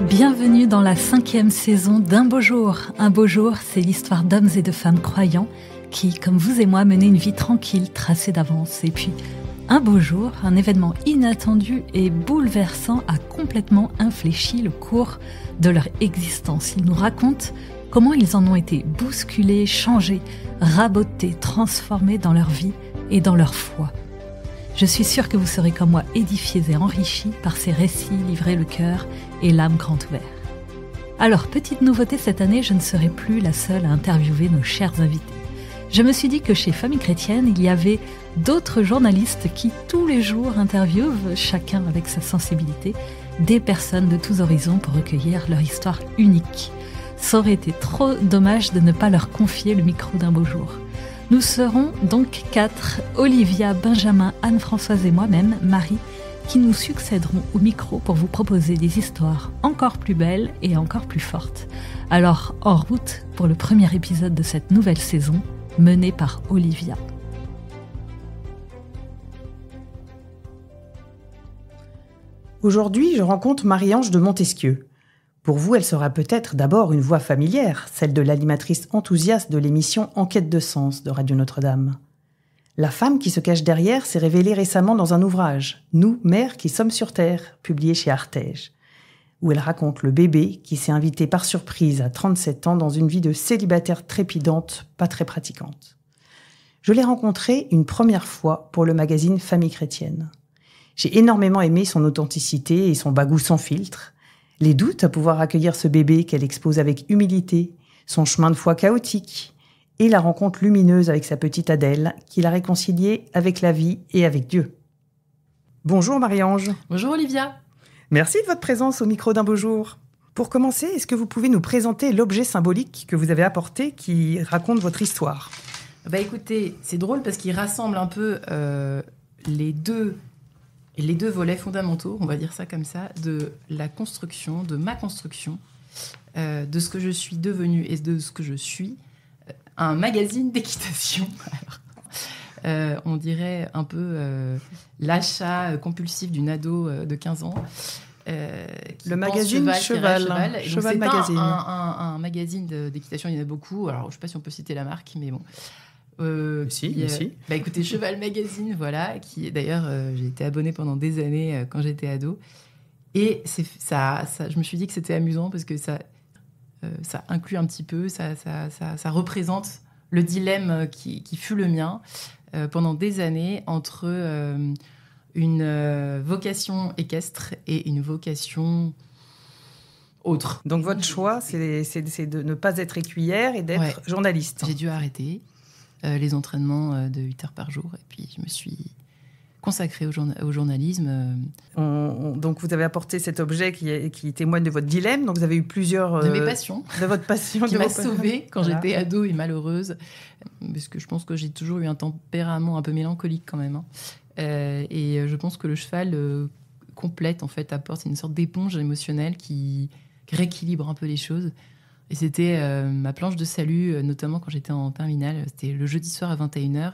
Bienvenue dans la 5e saison d'Un beau jour. Un beau jour, c'est l'histoire d'hommes et de femmes croyants qui, comme vous et moi, menaient une vie tranquille, tracée d'avance. Et puis, un beau jour, un événement inattendu et bouleversant a complètement infléchi le cours de leur existence. Ils nous racontent comment ils en ont été bousculés, changés, rabotés, transformés dans leur vie et dans leur foi. Je suis sûre que vous serez comme moi édifiés et enrichis par ces récits livrés le cœur et l'âme grand ouvert. Alors, petite nouveauté cette année, je ne serai plus la seule à interviewer nos chers invités. Je me suis dit que chez Famille Chrétienne, il y avait d'autres journalistes qui, tous les jours, interviewent, chacun avec sa sensibilité, des personnes de tous horizons pour recueillir leur histoire unique. Ça aurait été trop dommage de ne pas leur confier le micro d'un beau jour. Nous serons donc 4, Olivia, Benjamin, Anne-Françoise et moi-même, Marie, qui nous succéderont au micro pour vous proposer des histoires encore plus belles et encore plus fortes. Alors, en route pour le premier épisode de cette nouvelle saison, menée par Olivia. Aujourd'hui, je rencontre Marie-Ange de Montesquieu. Pour vous, elle sera peut-être d'abord une voix familière, celle de l'animatrice enthousiaste de l'émission Enquête de sens de Radio Notre-Dame. La femme qui se cache derrière s'est révélée récemment dans un ouvrage, Nous, mères qui sommes sur Terre, publié chez Artege, où elle raconte le bébé qui s'est invité par surprise à 37 ans dans une vie de célibataire trépidante, pas très pratiquante. Je l'ai rencontrée une première fois pour le magazine Famille Chrétienne. J'ai énormément aimé son authenticité et son bagou sans filtre, les doutes à pouvoir accueillir ce bébé qu'elle expose avec humilité, son chemin de foi chaotique et la rencontre lumineuse avec sa petite Adèle qui l'a réconciliée avec la vie et avec Dieu. Bonjour Marie-Ange. Bonjour Olivia. Merci de votre présence au micro d'Un beau jour. Pour commencer, est-ce que vous pouvez nous présenter l'objet symbolique que vous avez apporté qui raconte votre histoire ? Écoutez, c'est drôle parce qu'il rassemble un peu les deux volets fondamentaux, on va dire ça comme ça, de la construction, de ma construction, de ce que je suis devenue et de ce que je suis, un magazine d'équitation. On dirait un peu l'achat compulsif d'une ado de 15 ans. Le magazine Cheval Magazine. Un magazine d'équitation, il y en a beaucoup. Alors, je ne sais pas si on peut citer la marque, mais bon. Si. Écoutez, Cheval Magazine, voilà, qui d'ailleurs, j'ai été abonnée pendant des années quand j'étais ado. Et je me suis dit que c'était amusant parce que ça inclut un petit peu, ça représente le dilemme qui fut le mien pendant des années entre une vocation équestre et une vocation autre. Donc votre choix, c'est de ne pas être écuyère et d'être journaliste. J'ai dû arrêter les entraînements de 8 heures par jour et puis je me suis consacrée au journalisme. Donc vous avez apporté cet objet qui témoigne de votre dilemme. Donc vous avez eu plusieurs... de mes passions. De votre passion. qui m'a sauvée quand j'étais ado et malheureuse. Parce que je pense que j'ai toujours eu un tempérament un peu mélancolique quand même. Et je pense que le cheval complète, en fait, apporte une sorte d'éponge émotionnelle qui rééquilibre un peu les choses. Et c'était ma planche de salut, notamment quand j'étais en terminale. C'était le jeudi soir à 21h.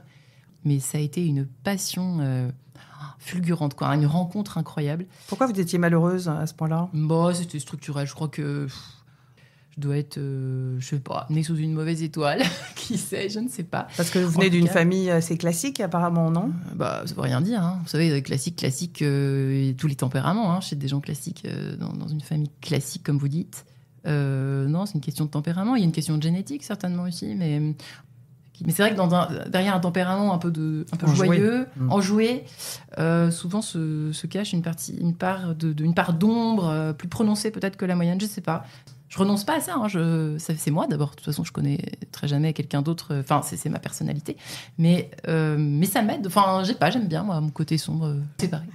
Mais ça a été une passion fulgurante, quoi, une rencontre incroyable. Pourquoi vous étiez malheureuse à ce point-là ? C'était structurel. Je crois que je dois être, je sais pas, née sous une mauvaise étoile. Qui sait, je ne sais pas. Parce que vous venez d'une famille assez classique, apparemment, non ? Ça veut rien dire. Hein. Vous savez, classique, tous les tempéraments. Hein, chez des gens classiques, dans une famille classique, comme vous dites. Non, c'est une question de tempérament. Il y a une question de génétique, certainement aussi, mais c'est vrai que derrière un tempérament un peu joyeux, enjoué, souvent se cache une part d'ombre plus prononcée peut-être que la moyenne. Je sais pas. Je renonce pas à ça. Hein. C'est moi d'abord. De toute façon, je connais très jamais quelqu'un d'autre. Enfin, c'est ma personnalité. Mais ça m'aide. Enfin, j'aime bien moi mon côté sombre. C'est pareil.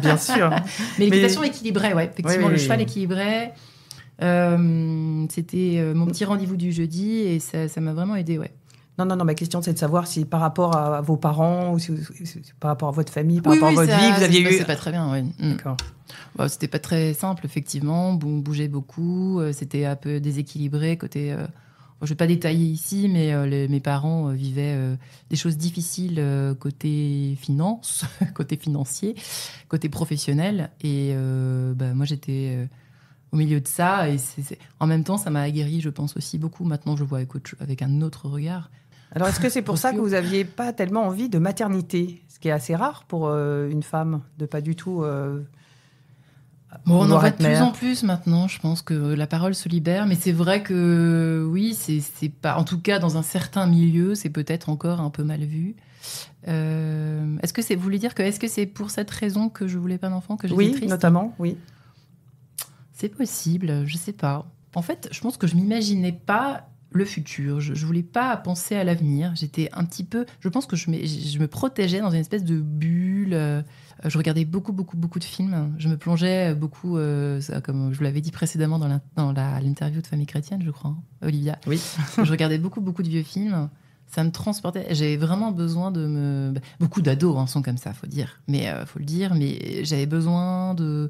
Bien sûr. Mais l'équitation équilibrait, ouais. Effectivement, le cheval équilibrait. C'était mon petit rendez-vous du jeudi et ça m'a vraiment aidée, ouais. Non, ma question, c'est de savoir si par rapport à vos parents, ou si par rapport à votre famille, par rapport à votre vie, vous aviez eu... C'est pas très bien, oui. D'accord. C'était pas très simple, effectivement. On bougeait beaucoup. C'était un peu déséquilibré côté... je vais pas détailler ici, mais mes parents vivaient des choses difficiles côté finance, côté financier, côté professionnel. Et moi, j'étais... au milieu de ça. Et en même temps, ça m'a aguerri, je pense aussi beaucoup. Maintenant, je vois avec un autre regard. Alors, est-ce que c'est pour ça que vous n'aviez pas tellement envie de maternité, ce qui est assez rare pour une femme, de pas du tout... on en voit de plus en plus maintenant. Je pense que la parole se libère, mais c'est vrai que oui, c'est pas. En tout cas, dans un certain milieu, c'est peut-être encore un peu mal vu. Est-ce que vous voulez dire est-ce que c'est pour cette raison que je voulais pas d'enfant, que j'étais triste ? Oui, notamment, oui. C'est possible, je sais pas. En fait, je pense que je m'imaginais pas le futur. Je voulais pas penser à l'avenir. J'étais un petit peu. Je pense que je me protégeais dans une espèce de bulle. Je regardais beaucoup de films. Je me plongeais beaucoup, comme je vous l'avais dit précédemment dans l'interview de Famille chrétienne, je crois, hein, Olivia. Oui. Je regardais beaucoup de vieux films. Ça me transportait. J'avais vraiment besoin de beaucoup d'ados sont comme ça, faut dire. Mais faut le dire. Mais j'avais besoin de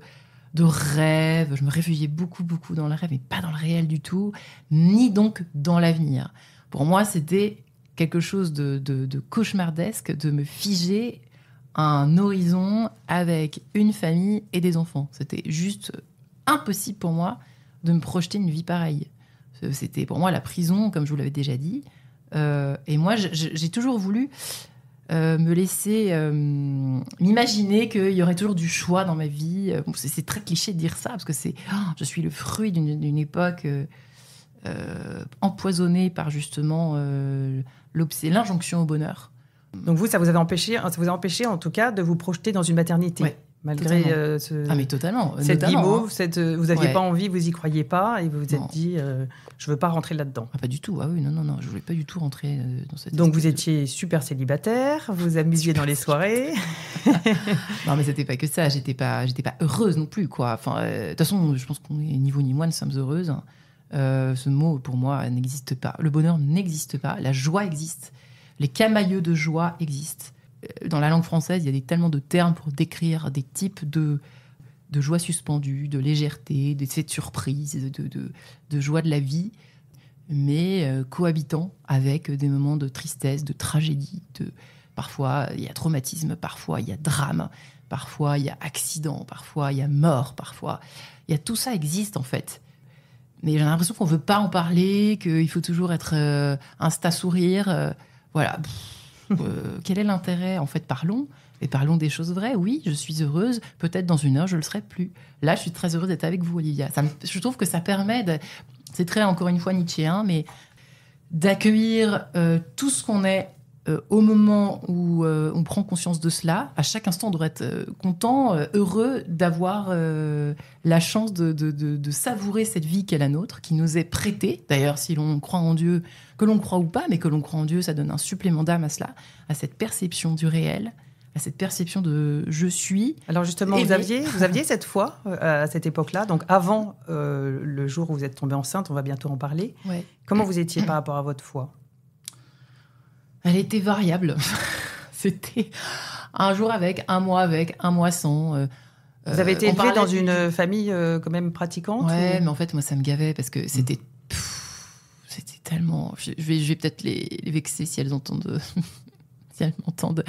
rêves. Je me réfugiais beaucoup dans le rêve, mais pas dans le réel du tout, ni donc dans l'avenir. Pour moi, c'était quelque chose de cauchemardesque de me figer à un horizon avec une famille et des enfants. C'était juste impossible pour moi de me projeter une vie pareille. C'était pour moi la prison, comme je vous l'avais déjà dit. Et moi, j'ai toujours voulu me laisser m'imaginer qu'il y aurait toujours du choix dans ma vie. Bon, c'est très cliché de dire ça, parce que je suis le fruit d'une époque empoisonnée par justement l'injonction au bonheur. Donc ça vous a empêché en tout cas de vous projeter dans une maternité. Ouais, malgré mais totalement. Cette guimauve, vous n'aviez Ouais. pas envie, vous y croyiez pas et vous vous êtes dit je veux pas rentrer là-dedans. Pas du tout. Ah oui, non, je voulais pas du tout rentrer dans cette. Donc vous étiez super célibataire, vous vous amusiez dans les soirées. Non, mais c'était pas que ça. J'étais pas heureuse non plus, quoi. Enfin, de toute façon, je pense qu'on est ni vous ni moi, nous sommes heureuses. Ce mot pour moi n'existe pas. Le bonheur n'existe pas. La joie existe. Les camailleux de joie existent. Dans la langue française, il y a tellement de termes pour décrire des types de joie suspendue, de légèreté, de cette surprise, de joie de la vie, mais cohabitant avec des moments de tristesse, de tragédie. Parfois, il y a traumatisme, parfois, il y a drame, parfois, il y a accident, parfois, il y a mort, parfois. Tout ça existe, en fait. Mais j'ai l'impression qu'on ne veut pas en parler, qu'il faut toujours être insta-sourire. Voilà. Quel est l'intérêt ? En fait, parlons. Et parlons des choses vraies. Oui, je suis heureuse. Peut-être dans une heure, je ne le serai plus. Là, je suis très heureuse d'être avec vous, Olivia. Je trouve que ça permet, c'est très, encore une fois, nietzschéen, mais d'accueillir tout ce qu'on est au moment où on prend conscience de cela. À chaque instant, on devrait être content, heureux d'avoir la chance de savourer cette vie qu'est la nôtre, qui nous est prêtée. D'ailleurs, si l'on croit en Dieu, que l'on croit ou pas, mais que l'on croit en Dieu, ça donne un supplément d'âme à cela, à cette perception du réel, à cette perception de « je suis ». Alors justement, vous aviez cette foi à cette époque-là, donc avant le jour où vous êtes tombée enceinte, on va bientôt en parler. Ouais. Comment vous étiez par rapport à votre foi ? Elle était variable. C'était un jour avec, un mois sans. Vous avez été élevée dans une famille quand même pratiquante ? Ouais, mais en fait, moi, ça me gavait parce que c'était tellement... Je vais peut-être les vexer si elles entendent... si elles m'entendent.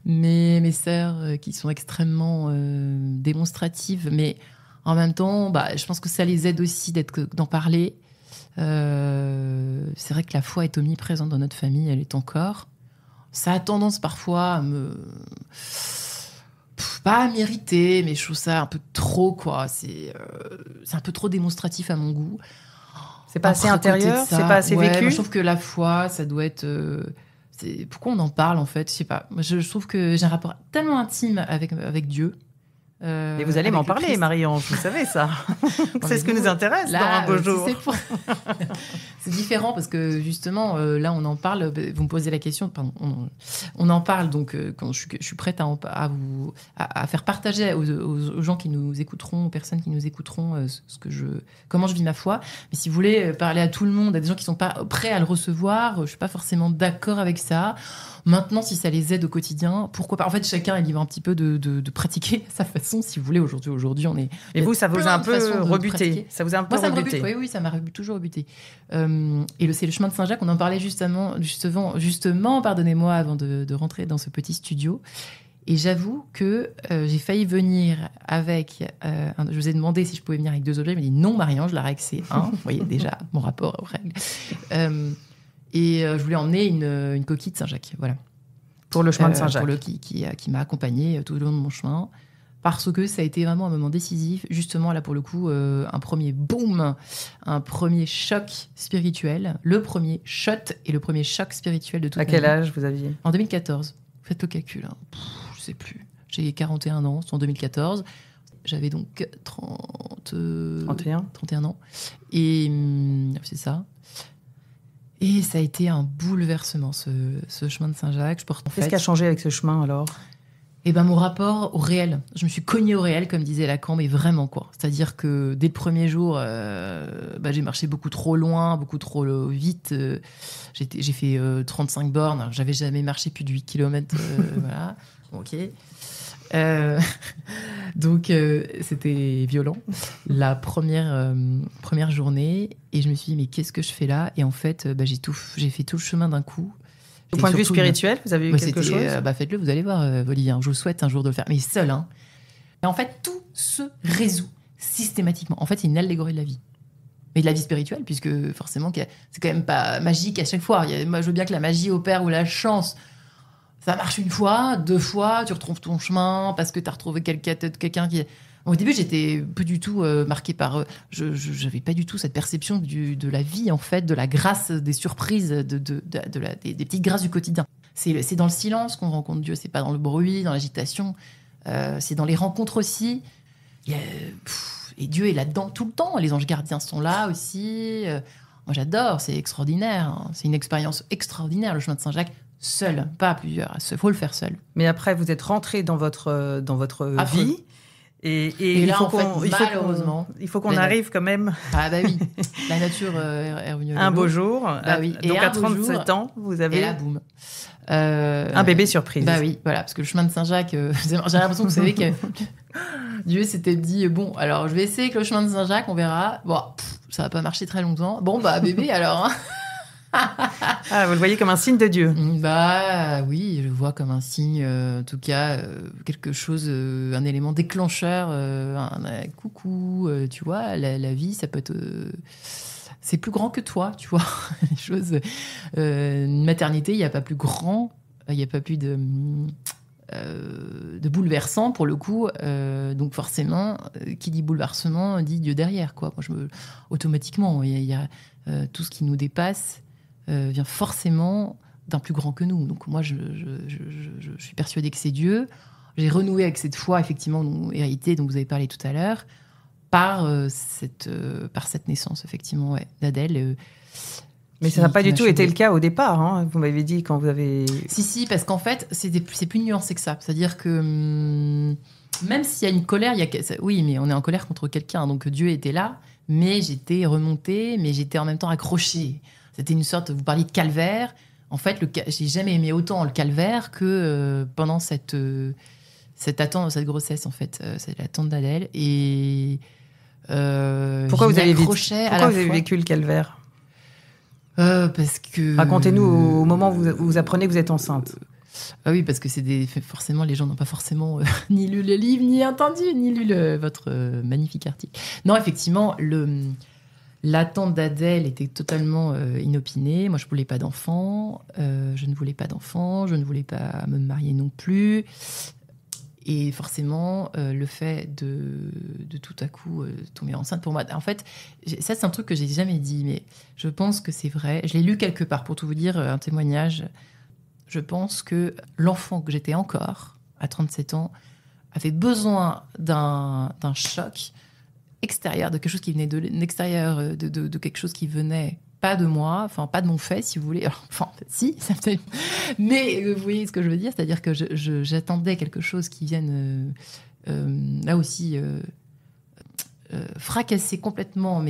Mais mes sœurs qui sont extrêmement démonstratives, mais en même temps, je pense que ça les aide aussi d'en parler. C'est vrai que la foi est omniprésente dans notre famille, elle est encore. Ça a tendance parfois à pas à m'irriter, mais je trouve ça un peu trop, quoi. C'est un peu trop démonstratif à mon goût. C'est pas assez intérieur, c'est pas assez vécu. Moi, je trouve que la foi, ça doit être. Pourquoi on en parle en fait ? Je sais pas. Je trouve que j'ai un rapport tellement intime avec Dieu. Et vous allez m'en parler, Marie-Ange, vous savez ça. C'est ce que nous intéresse dans Un beau jour. C'est différent parce que justement, là, on en parle. Vous me posez la question. Pardon, on en parle donc quand je suis prête à faire partager aux gens qui nous écouteront, aux personnes qui nous écouteront, comment je vis ma foi. Mais si vous voulez parler à tout le monde, à des gens qui sont pas prêts à le recevoir, je suis pas forcément d'accord avec ça. Maintenant, si ça les aide au quotidien, pourquoi pas ? En fait, chacun est libre un petit peu de pratiquer sa façon, si vous voulez. Aujourd'hui, on est. Et vous, ça vous a un peu rebuté ? Ça vous a un peu rebuté ? Oui, ça m'a toujours rebuté. Et c'est le chemin de Saint-Jacques. On en parlait justement, pardonnez-moi, avant de rentrer dans ce petit studio. Et j'avoue que j'ai failli venir avec... je vous ai demandé si je pouvais venir avec 2 objets. Il m'a dit non, Marianne, je la règle, c'est 1. Vous voyez déjà mon rapport aux règles. Je voulais emmener une coquille de Saint-Jacques. Voilà. Pour le chemin de Saint-Jacques. Qui m'a accompagnée tout le long de mon chemin. Parce que ça a été vraiment un moment décisif. Justement, là, pour le coup, un premier boom, un premier choc spirituel. Le premier shot et le premier choc spirituel de toute ma vie. À quel âge vous aviez ? En 2014. Faites le calcul. Hein. Je sais plus. J'ai 41 ans, c'est en 2014. J'avais donc 31 ans. Et c'est ça. Et ça a été un bouleversement, ce chemin de Saint-Jacques. Qu'est-ce qui a changé avec ce chemin, alors ? Eh ben, mon rapport au réel. Je me suis cognée au réel, comme disait Lacan, mais vraiment, quoi. C'est-à-dire que dès le premier jour, j'ai marché beaucoup trop loin, beaucoup trop vite. J'ai fait 35 bornes. Alors, j'avais jamais marché plus de 8 km. Voilà. OK. Donc, c'était violent. La première journée. Et je me suis dit, mais qu'est-ce que je fais là ? Et en fait, j'ai fait tout le chemin d'un coup. Au point de vue spirituel, vous avez eu quelque chose ? Faites-le, vous allez voir, Olivier. Je vous souhaite un jour de le faire, mais seul. Hein. Et en fait, tout se résout systématiquement. En fait, c'est une allégorie de la vie. Mais de la vie spirituelle, puisque forcément, c'est quand même pas magique à chaque fois. Moi, je veux bien que la magie opère ou la chance. Ça marche 1 fois, 2 fois, tu retrouves ton chemin parce que tu as retrouvé quelqu'un qui... Au début, j'étais peu du tout marquée par... Je n'avais pas du tout cette perception de la vie, en fait, de la grâce, des surprises, des petites grâces du quotidien. C'est dans le silence qu'on rencontre Dieu, c'est pas dans le bruit, dans l'agitation. C'est dans les rencontres aussi. Et Dieu est là-dedans tout le temps. Les anges gardiens sont là aussi. Moi, j'adore, c'est extraordinaire. Hein. C'est une expérience extraordinaire, le chemin de Saint-Jacques. Seul, pas à plusieurs. Il faut le faire seul. Mais après, vous êtes rentré dans votre vie. Et là, malheureusement... Il faut qu'on arrive quand même... Ah bah oui, la nature est revenue. Un beau jour. Bah oui. Donc à 37 ans, vous avez... Et là, boum. Un bébé surprise. Bah oui, voilà, parce que le chemin de Saint-Jacques, j'ai l'impression que vous savez que Dieu s'était dit, bon, alors je vais essayer avec le chemin de Saint-Jacques, on verra. Bon, ça va pas marcher très longtemps. Bon, bébé alors... Hein. Ah, vous le voyez comme un signe de Dieu ? Bah oui, je le vois comme un signe, en tout cas, quelque chose, un élément déclencheur, un coucou, tu vois, la vie, ça peut être... c'est plus grand que toi, tu vois, les choses... une maternité, il n'y a pas plus grand, il n'y a pas plus de bouleversant, pour le coup, donc forcément, qui dit bouleversement, dit Dieu derrière, quoi. Moi, automatiquement, il y a tout ce qui nous dépasse, vient forcément d'un plus grand que nous. Donc moi, je suis persuadée que c'est Dieu. J'ai renoué avec cette foi, effectivement, héritée, dont vous avez parlé tout à l'heure, par cette naissance, effectivement, d'Adèle. Mais ça n'a pas du tout été le cas au départ, hein. Vous m'avez dit quand vous avez... Si, parce qu'en fait, c'est plus nuancé que ça. C'est-à-dire que même s'il y a une colère, oui, mais on est en colère contre quelqu'un. Donc Dieu était là, mais j'étais remontée, mais j'étais en même temps accrochée. C'était une sorte... Vous parliez de calvaire. En fait, j'ai jamais aimé autant le calvaire que pendant cette attente, cette grossesse, en fait. C'est l'attente d'Adèle. Et pourquoi vous avez vécu le calvaire ? Parce que... Racontez-nous au moment où vous apprenez que vous êtes enceinte. Ah oui, parce que forcément, les gens n'ont pas forcément ni lu le livre, ni entendu, ni lu votre magnifique article. Non, effectivement, l'attente d'Adèle était totalement inopinée. Moi, je ne voulais pas d'enfant. Je ne voulais pas me marier non plus. Et forcément, le fait de tout à coup tomber enceinte, pour moi... En fait, ça, c'est un truc que j'ai jamais dit, mais je pense que c'est vrai. Je l'ai lu quelque part, pour tout vous dire, un témoignage. Je pense que l'enfant que j'étais encore, à 37 ans, avait besoin d'un choc extérieur, de quelque chose qui venait de l'extérieur, de quelque chose qui venait pas de moi, enfin pas de mon fait, si vous voulez. Enfin, si, ça peut être... Mais vous voyez ce que je veux dire, c'est-à-dire que j'attendais quelque chose qui vienne là aussi fracasser complètement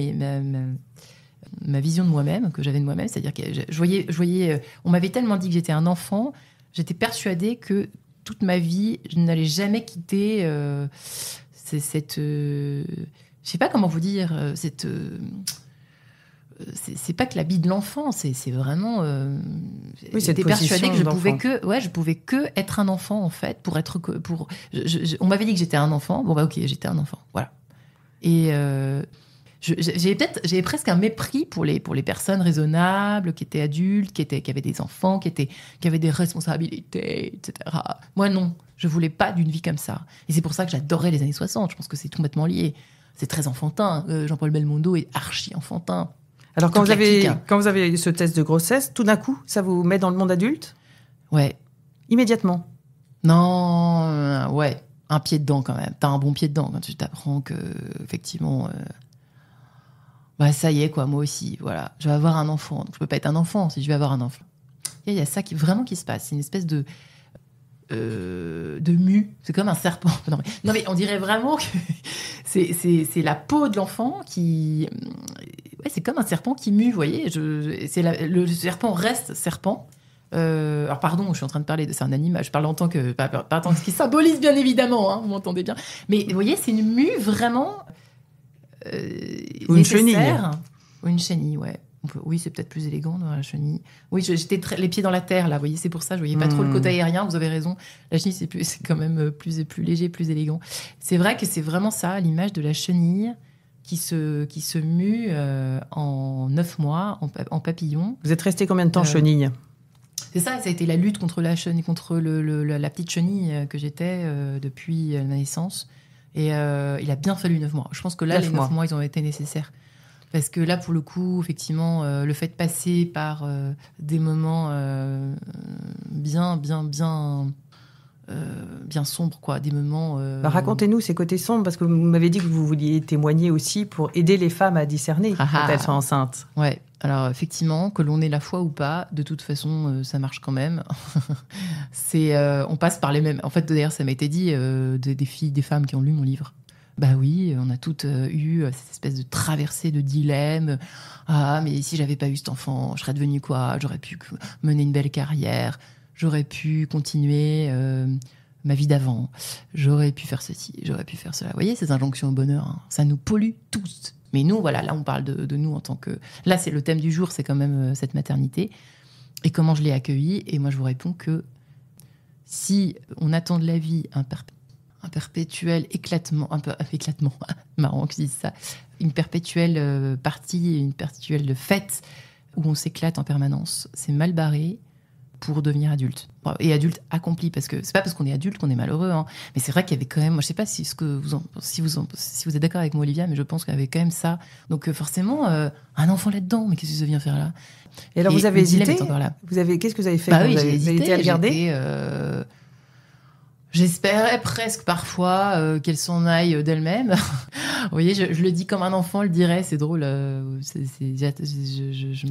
ma vision de moi-même, que j'avais de moi-même. C'est-à-dire que je voyais, on m'avait tellement dit que j'étais un enfant, j'étais persuadée que toute ma vie, je n'allais jamais quitter cette... je sais pas comment vous dire, c'est pas que la vie de l'enfant, c'est vraiment. J'étais persuadée que je pouvais que être un enfant en fait on m'avait dit que j'étais un enfant. Bon bah ok, j'étais un enfant, voilà. Et j'avais presque un mépris pour les personnes raisonnables, qui étaient adultes, qui avaient des enfants, qui avaient des responsabilités, etc. Moi non, je voulais pas d'une vie comme ça. Et c'est pour ça que j'adorais les années 60. Je pense que c'est tout bêtement lié. C'est très enfantin. Jean-Paul Belmondo est archi enfantin. Alors quand vous avez ce test de grossesse, tout d'un coup, ça vous met dans le monde adulte ? Ouais. Immédiatement ? Non, ouais. Un pied dedans quand même. T'as un bon pied dedans quand tu t'apprends que, effectivement, ça y est, quoi, moi aussi, voilà. Je vais avoir un enfant. Donc, je peux pas être un enfant si je vais avoir un enfant. Il y a ça qui se passe. C'est une espèce de mue. C'est comme un serpent. Non, mais on dirait vraiment que c'est la peau de l'enfant qui... Ouais, c'est comme un serpent qui mue, vous voyez. Le serpent reste serpent. Alors pardon, je suis en train de parler c'est un animal. Je parle en tant que pas en tant que ce qui symbolise bien évidemment. Hein, vous m'entendez bien. Mais vous voyez, c'est une mue vraiment ou une chenille. Ou une chenille, ouais. Oui, c'est peut-être plus élégant dans la chenille. Oui, j'étais les pieds dans la terre là. Vous voyez, c'est pour ça. Je voyais pas trop le côté aérien. Vous avez raison. La chenille, c'est quand même plus léger, plus élégant. C'est vrai que c'est vraiment ça, l'image de la chenille qui se mue en 9 mois en papillon. Vous êtes resté combien de temps chenille ? C'est ça, ça a été la lutte contre la chenille, contre la petite chenille que j'étais depuis la naissance. Et il a bien fallu 9 mois. Je pense que là, les 9 mois, ils ont été nécessaires. Parce que là, pour le coup, effectivement, le fait de passer par des moments bien sombres, quoi. Des moments... racontez-nous ces côtés sombres, parce que vous m'avez dit que vous vouliez témoigner aussi pour aider les femmes à discerner quand elles sont enceintes. Ouais. Alors, effectivement, que l'on ait la foi ou pas, de toute façon, ça marche quand même. On passe par les mêmes... En fait, d'ailleurs, ça m'a été dit des femmes qui ont lu mon livre. Bah oui, on a toutes eu cette espèce de traversée de dilemme. Ah, mais si j'avais pas eu cet enfant, je serais devenue quoi ? J'aurais pu mener une belle carrière. J'aurais pu continuer ma vie d'avant. J'aurais pu faire ceci, j'aurais pu faire cela. Vous voyez, ces injonctions au bonheur, hein, ça nous pollue tous. Mais nous, voilà, là, on parle de nous en tant que... Là, c'est le thème du jour, c'est quand même cette maternité. Et comment je l'ai accueillie. Et moi, je vous réponds que si on attend de la vie un perpétuel éclatement, éclatement, marrant que je dise ça, une perpétuelle partie, une perpétuelle fête où on s'éclate en permanence, c'est mal barré pour devenir adulte. Et adulte accompli, parce que c'est pas parce qu'on est adulte qu'on est malheureux, hein. Mais c'est vrai qu'il y avait quand même, moi je sais pas si vous êtes d'accord avec moi, Olivia, mais je pense qu'il y avait quand même ça. Donc forcément, un enfant là-dedans, mais qu'est-ce que ça vient faire là ? Et alors vous avez hésité ? Qu'est-ce que vous avez fait quand oui, vous avez hésité à le garder ? J'espérais presque parfois qu'elle s'en aille d'elle-même. Vous voyez, je le dis comme un enfant le dirait, c'est drôle.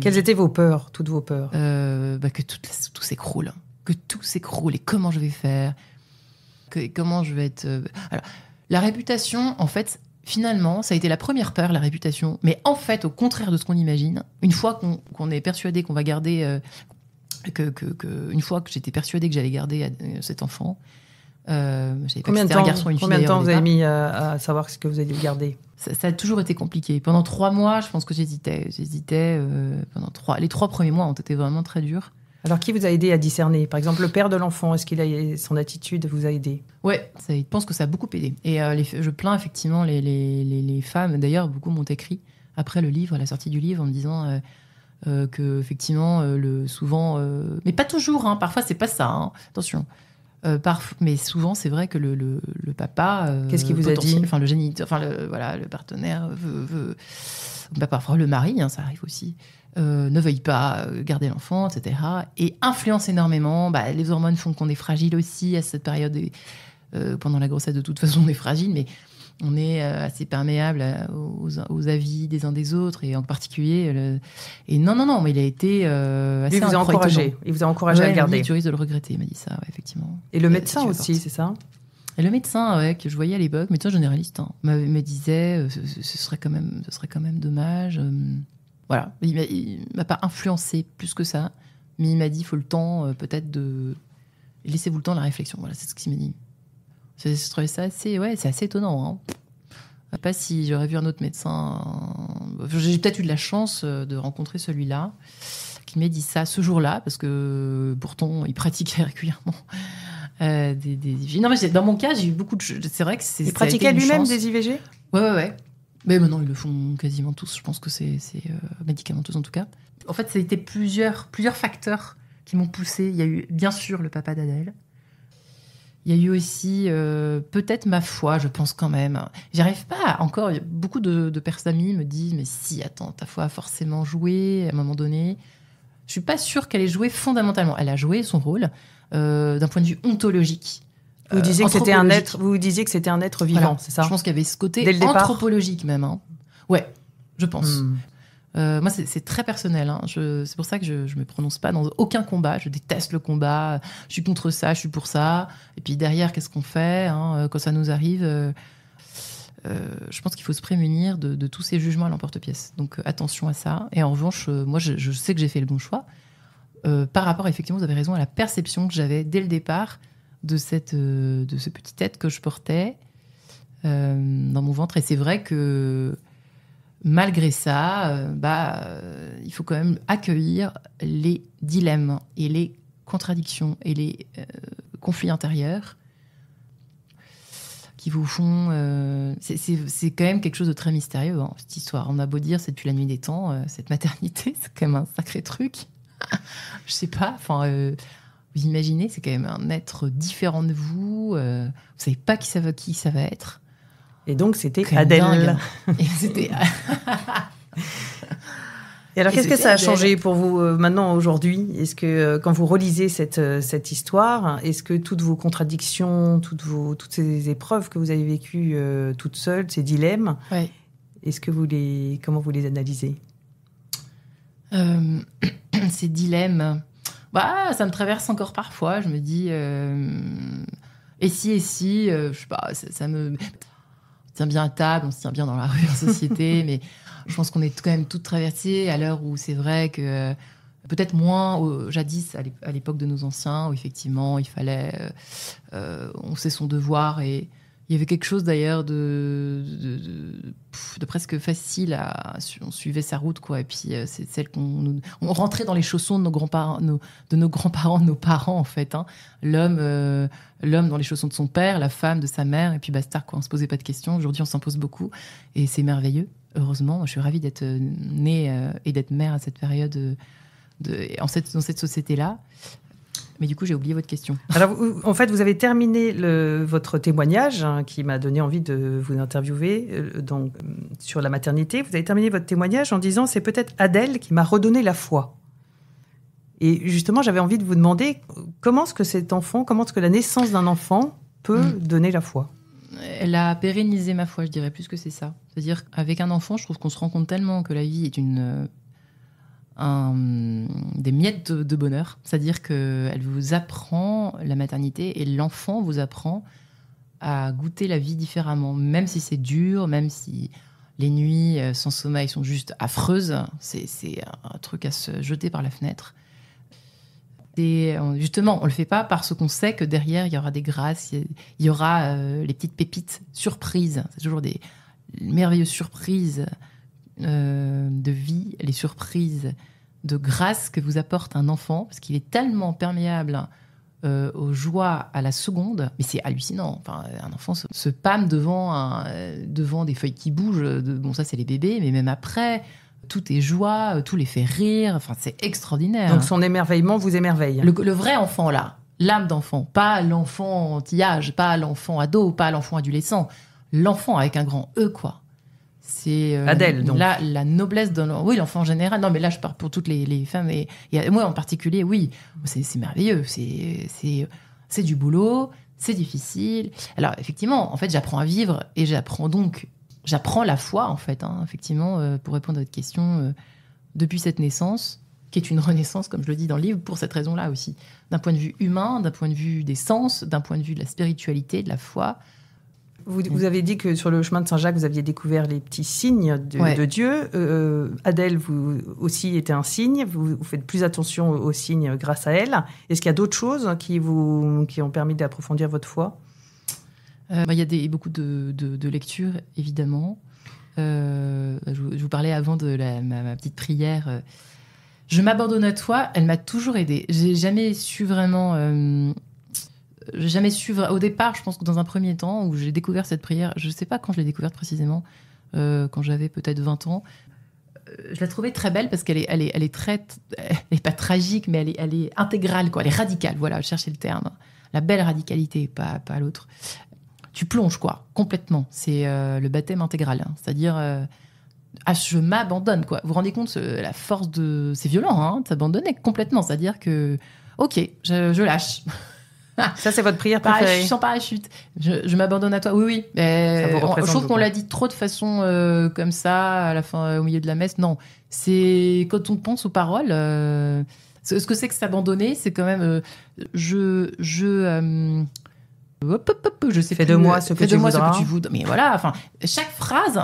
Quelles étaient vos peurs, toutes vos peurs ? Que tout s'écroule. Que tout s'écroule. Et comment je vais faire ? Comment je vais être... Alors, la réputation, en fait, finalement, ça a été la première peur, la réputation. Mais en fait, au contraire de ce qu'on imagine, une fois qu'on est persuadé qu'on va garder... une fois que j'étais persuadée que j'allais garder cet enfant... Combien de temps vous avez mis à savoir ce que vous alliez garder ? Ça a toujours été compliqué. Pendant 3 mois, je pense que j'hésitais. Les 3 premiers mois ont été vraiment très durs. Alors, qui vous a aidé à discerner ? Par exemple, le père de l'enfant, est-ce qu'il son attitude vous a aidé ? Ouais, je pense que ça a beaucoup aidé. Et je plains effectivement les femmes. D'ailleurs, beaucoup m'ont écrit après le livre, à la sortie du livre, en me disant que effectivement, souvent, mais pas toujours. Hein, parfois, c'est pas ça. Hein, attention. Mais souvent, c'est vrai que le papa... Qu'est-ce qu'il vous a dit ? Enfin, le géniteur, le partenaire veut parfois le mari, hein, ça arrive aussi, ne veuille pas garder l'enfant, etc. Et influence énormément. Les hormones font qu'on est fragile aussi à cette période. Pendant la grossesse, de toute façon, on est fragile, mais on est assez perméable aux avis des uns des autres, et en particulier... Et non, mais il a été assez incroyable. Il vous a encouragé à le garder. Tu risques de le regretter, il m'a dit ça, ouais, effectivement. Et le médecin aussi, c'est ça ? Et le médecin, ouais, que je voyais à l'époque, médecin généraliste, hein, me disait ce serait quand même dommage. Voilà, il m'a pas influencé plus que ça, mais il m'a dit il faut le temps peut-être de... Laissez-vous le temps de la réflexion, voilà, c'est ce qu'il m'a dit. Je trouvais ça c'est assez étonnant. Hein. Je ne sais pas si j'aurais vu un autre médecin J'ai peut-être eu de la chance de rencontrer celui-là qui m'ait dit ça ce jour-là, parce que pourtant, il pratiquait régulièrement des IVG. Non, mais dans mon cas, j'ai eu beaucoup de... C'est vrai que c'est... Il pratiquait lui-même des IVG ? Ouais. Mais maintenant, ils le font quasiment tous. Je pense que c'est médicamenteux, en tout cas. En fait, ça a été plusieurs facteurs qui m'ont poussée. Il y a eu, bien sûr, le papa d'Adèle. Il y a eu aussi peut-être ma foi, je pense quand même. J'arrive pas encore. Beaucoup de personnes amies me disent mais si, attends, ta foi a forcément joué à un moment donné. Je suis pas sûre qu'elle ait joué fondamentalement. Elle a joué son rôle d'un point de vue ontologique. Vous disiez que c'était un être. Vous disiez que c'était un être vivant, Voilà. c'est ça ? Je pense qu'il y avait ce côté dès le départ, anthropologique même. Hein. Ouais, je pense. Moi, c'est très personnel. Hein. C'est pour ça que je me prononce pas dans aucun combat. Je déteste le combat. Je suis contre ça, je suis pour ça. Et puis derrière, qu'est-ce qu'on fait quand ça nous arrive je pense qu'il faut se prémunir de tous ces jugements à l'emporte-pièce. Donc attention à ça. Et en revanche, moi, je sais que j'ai fait le bon choix. Par rapport, effectivement, vous avez raison, à la perception que j'avais dès le départ de ce petit être que je portais dans mon ventre. Et c'est vrai que malgré ça, il faut quand même accueillir les dilemmes et les contradictions et les conflits intérieurs qui vous font... c'est quand même quelque chose de très mystérieux, hein, cette histoire. On a beau dire, c'est depuis la nuit des temps, cette maternité, c'est quand même un sacré truc. Je sais pas, vous imaginez, c'est quand même un être différent de vous. Vous savez pas qui ça va être. Et donc, c'était Adèle. Et c'était... Et alors, qu'est-ce que ça a changé pour vous maintenant, aujourd'hui ? Est-ce que, quand vous relisez cette histoire, est-ce que toutes vos contradictions, toutes ces épreuves que vous avez vécues toutes seules, ces dilemmes, ouais. Comment vous les analysez ? Ces dilemmes, ça me traverse encore parfois. Je me dis, et si, je sais pas, ça me... On se tient bien à table, on se tient bien dans la rue, en société, mais je pense qu'on est quand même toutes traversées à l'heure où c'est vrai que peut-être moins jadis, à l'époque de nos anciens, où effectivement il fallait, on sait son devoir, et il y avait quelque chose d'ailleurs de presque facile on suivait sa route, quoi. Et puis c'est celle on rentrait dans les chaussons de nos grands-parents, de nos parents, en fait. Hein. L'homme dans les chaussons de son père, la femme de sa mère, et puis basta, quoi. On se posait pas de questions. Aujourd'hui, on s'en pose beaucoup, et c'est merveilleux. Heureusement, moi, je suis ravie d'être née et d'être mère à cette période dans cette société-là. Mais du coup, j'ai oublié votre question. Alors, en fait, vous avez terminé votre témoignage, qui m'a donné envie de vous interviewer sur la maternité. Vous avez terminé votre témoignage en disant « C'est peut-être Adèle qui m'a redonné la foi ». Et justement, j'avais envie de vous demander comment est-ce que la naissance d'un enfant peut donner la foi ? Elle a pérennisé ma foi, je dirais, plus que c'est ça. C'est-à-dire qu'avec un enfant, je trouve qu'on se rend compte tellement que la vie est des miettes de bonheur. C'est-à-dire qu'elle vous apprend la maternité, et l'enfant vous apprend à goûter la vie différemment. Même si c'est dur, même si les nuits sans sommeil sont juste affreuses, c'est un truc à se jeter par la fenêtre. Et justement, on ne le fait pas parce qu'on sait que derrière, il y aura des grâces, il y aura les petites pépites surprises. C'est toujours des merveilleuses surprises de vie, les surprises de grâce que vous apporte un enfant, parce qu'il est tellement perméable aux joies à la seconde, mais c'est hallucinant. Enfin, un enfant se pâme devant des feuilles qui bougent. Bon, ça, c'est les bébés, mais même après, tout est joie, tout les fait rire. Enfin, c'est extraordinaire. Donc, son émerveillement vous émerveille. Le vrai enfant, là, l'âme d'enfant, pas l'enfantillage, pas l'enfant ado, pas l'enfant adolescent. L'enfant avec un grand E, quoi. C'est Adèle, donc. La noblesse de l'enfant en général. Non, mais là, je parle pour toutes les femmes. Et moi, en particulier, oui, c'est merveilleux. C'est du boulot, c'est difficile. Alors, effectivement, en fait, j'apprends à vivre, et j'apprends la foi, en fait, hein, effectivement, pour répondre à votre question, depuis cette naissance, qui est une renaissance, comme je le dis dans le livre, pour cette raison-là aussi. D'un point de vue humain, d'un point de vue des sens, d'un point de vue de la spiritualité, de la foi. Vous avez dit que sur le chemin de Saint-Jacques, vous aviez découvert les petits signes de Dieu. Adèle, vous aussi était un signe. Vous faites plus attention aux signes grâce à elle. Est-ce qu'il y a d'autres choses qui ont permis d'approfondir votre foi ? Il y a beaucoup de lectures, évidemment. Je vous parlais avant de ma petite prière. Je m'abandonne à toi, elle m'a toujours aidée. J'ai jamais su vraiment... Au départ, je pense que dans un premier temps, où j'ai découvert cette prière, je ne sais pas quand je l'ai découverte précisément, quand j'avais peut-être 20 ans, je la trouvais très belle parce qu'elle est très... Elle n'est pas tragique, mais elle est intégrale, quoi. Elle est radicale, voilà, je cherchais le terme. La belle radicalité, pas l'autre. Tu plonges, quoi, complètement. C'est le baptême intégral, hein. C'est-à-dire... je m'abandonne, quoi. Vous vous rendez compte, la force de... C'est violent, hein, de s'abandonner complètement. C'est-à-dire que, ok, je lâche. Ça, c'est votre prière préférée? Je suis sans parachute. Je m'abandonne à toi. Oui. Je trouve qu'on l'a dit trop de façon comme ça, à la fin, au milieu de la messe. Non, c'est quand on pense aux paroles. Ce que c'est que s'abandonner, c'est quand même... je sais fais plus, de moi ce que tu voudras. Mais voilà, enfin, chaque phrase,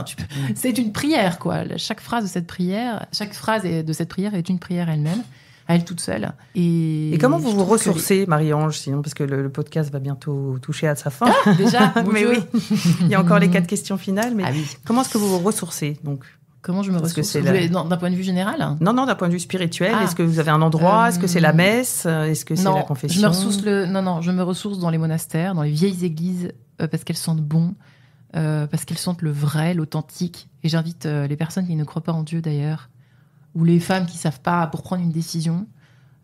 c'est une prière, quoi. Chaque phrase de cette prière est une prière elle-même, à elle toute seule. Et comment vous vous ressourcez, Marie-Ange, sinon, parce que le podcast va bientôt toucher à sa fin. Ah, déjà, mais oui, il y a encore les 4 questions finales. Mais oui. Comment est-ce que vous vous ressources, donc? Comment je me ressource d'un point de vue général? Non, d'un point de vue spirituel. Est-ce que vous avez un endroit? Est-ce que c'est la messe? Est-ce que c'est la confession? Je me ressource dans les monastères, dans les vieilles églises, parce qu'elles sentent bon, parce qu'elles sentent le vrai, l'authentique. Et j'invite les personnes qui ne croient pas en Dieu, d'ailleurs, ou les femmes qui ne savent pas pour prendre une décision,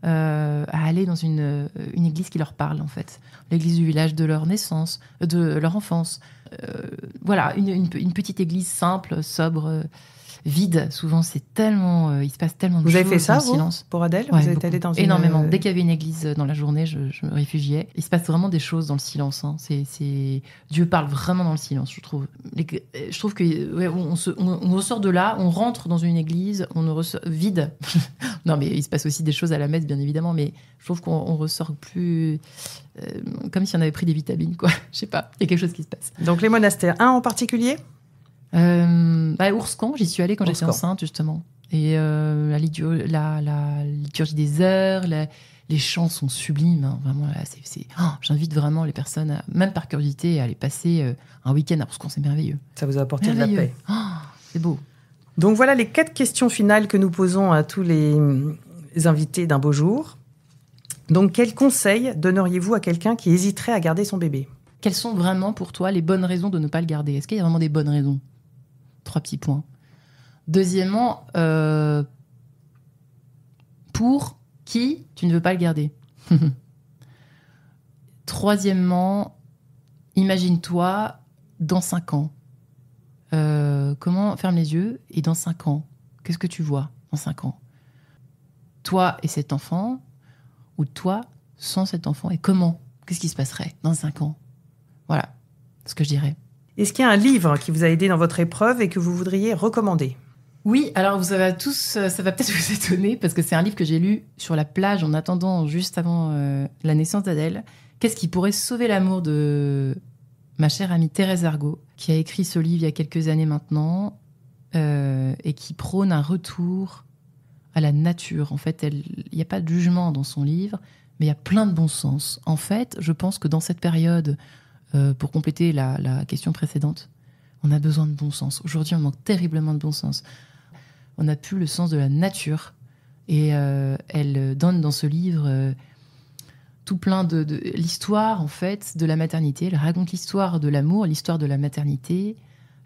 à aller dans une église qui leur parle, en fait. L'église du village de leur naissance, de leur enfance. Voilà, une petite église simple, sobre, vide. Souvent, c'est tellement... il se passe tellement de choses. Vous avez fait ça, vous, silence. pour Adèle? Ouais, vous êtes allé dans énormément. Dès qu'il y avait une église dans la journée, je me réfugiais. Il se passe vraiment des choses dans le silence. Hein. Dieu parle vraiment dans le silence, je trouve. Je trouve que on ressort de là, on rentre dans une église, on ressort vide. Non, mais il se passe aussi des choses à la messe, bien évidemment, mais je trouve qu'on ressort plus... comme si on avait pris des vitamines, quoi. Je sais pas, il y a quelque chose qui se passe. Donc les monastères, un en particulier? Ourscan, j'y suis allée quand j'étais enceinte, justement. Et la liturgie des heures, les chants sont sublimes. Hein, vraiment, là, j'invite vraiment les personnes, même par curiosité, à aller passer un week-end à Ourscan, c'est merveilleux. Ça vous a apporté de la paix. C'est beau. Donc voilà les 4 questions finales que nous posons à tous les invités d'un beau jour. Donc quel conseil donneriez-vous à quelqu'un qui hésiterait à garder son bébé? Quelles sont vraiment pour toi les bonnes raisons de ne pas le garder? Est-ce qu'il y a vraiment des bonnes raisons? 3 petits points. Deuxièmement, pour qui tu ne veux pas le garder? Troisièmement, imagine-toi dans 5 ans. Ferme les yeux et dans 5 ans, qu'est-ce que tu vois dans 5 ans? Toi et cet enfant, ou toi sans cet enfant, et comment? Qu'est-ce qui se passerait dans 5 ans? Voilà ce que je dirais. Est-ce qu'il y a un livre qui vous a aidé dans votre épreuve et que vous voudriez recommander? Oui, alors vous savez tous, ça va peut-être vous étonner, parce que c'est un livre que j'ai lu sur la plage en attendant, juste avant la naissance d'Adèle. Qu'est-ce qui pourrait sauver l'amour de ma chère amie Thérèse Argot, qui a écrit ce livre il y a quelques années maintenant, et qui prône un retour à la nature. En fait, il n'y a pas de jugement dans son livre, mais il y a plein de bon sens. En fait, je pense que dans cette période, pour compléter la question précédente, on a besoin de bon sens. Aujourd'hui, on manque terriblement de bon sens. On n'a plus le sens de la nature. Et elle donne dans ce livre tout plein de l'histoire, en fait, de la maternité. Elle raconte l'histoire de l'amour, l'histoire de la maternité,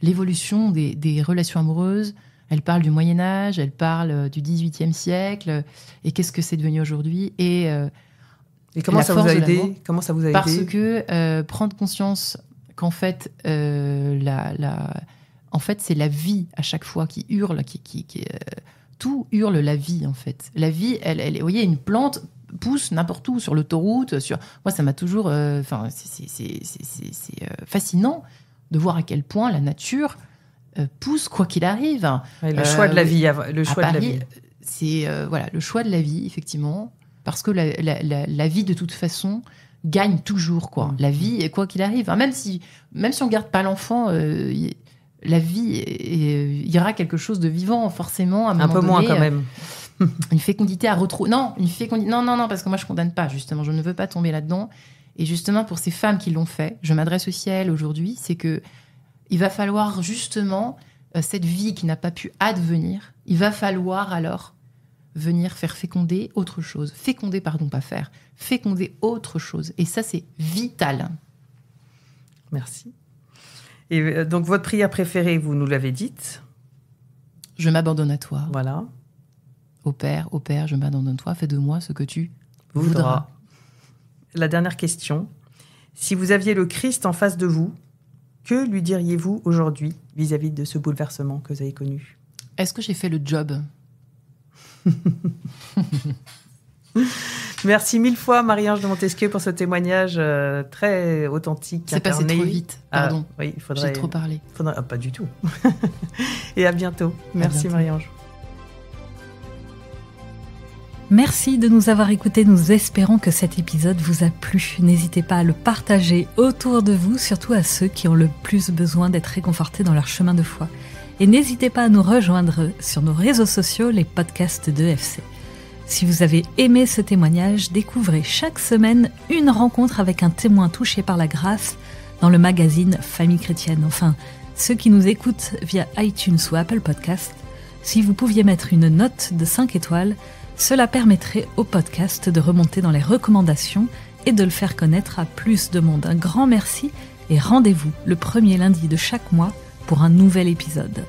l'évolution des relations amoureuses. Elle parle du Moyen-Âge, elle parle du XVIIIe siècle, et qu'est-ce que c'est devenu aujourd'hui. Et comment ça vous a aidé? Comment ça vous a aidé? Parce que prendre conscience qu'en fait, en fait, c'est la vie à chaque fois qui hurle, tout hurle la vie, en fait. La vie, vous voyez, une plante pousse n'importe où, sur l'autoroute. Moi, ça m'a toujours... c'est fascinant de voir à quel point la nature pousse quoi qu'il arrive. Ouais, le choix de la vie. C'est le choix de la vie, effectivement. Parce que la vie, de toute façon, gagne toujours, quoi. La vie, quoi qu'il arrive. Même si on garde pas l'enfant, la vie, il y aura quelque chose de vivant, forcément, à un moment donné. Un peu moins, quand même. Une fécondité à retrouver. Non, parce que moi, je condamne pas, justement. Je ne veux pas tomber là-dedans. Et justement, pour ces femmes qui l'ont fait, je m'adresse aussi à elles aujourd'hui, c'est que il va falloir, justement, cette vie qui n'a pas pu advenir, il va falloir alors venir faire féconder autre chose. Féconder autre chose. Et ça, c'est vital. Merci. Et donc, votre prière préférée, vous nous l'avez dite. Je m'abandonne à toi. Voilà. Ô Père, je m'abandonne à toi. Fais de moi ce que tu voudras. La dernière question. Si vous aviez le Christ en face de vous, que lui diriez-vous aujourd'hui vis-à-vis de ce bouleversement que vous avez connu ? Est-ce que j'ai fait le job ? Merci 1000 fois, Marie-Ange de Montesquieu, pour ce témoignage très authentique. C'est passé trop vite, pardon. Oui, j'ai trop parlé. Pas du tout. Et à bientôt. Merci, Marie-Ange. Merci de nous avoir écoutés. Nous espérons que cet épisode vous a plu. N'hésitez pas à le partager autour de vous, surtout à ceux qui ont le plus besoin d'être réconfortés dans leur chemin de foi. Et n'hésitez pas à nous rejoindre sur nos réseaux sociaux, les podcasts de FC. Si vous avez aimé ce témoignage, découvrez chaque semaine une rencontre avec un témoin touché par la grâce dans le magazine Famille Chrétienne. Enfin, ceux qui nous écoutent via iTunes ou Apple Podcast, si vous pouviez mettre une note de 5 étoiles, cela permettrait au podcast de remonter dans les recommandations et de le faire connaître à plus de monde. Un grand merci et rendez-vous le premier lundi de chaque mois pour un nouvel épisode.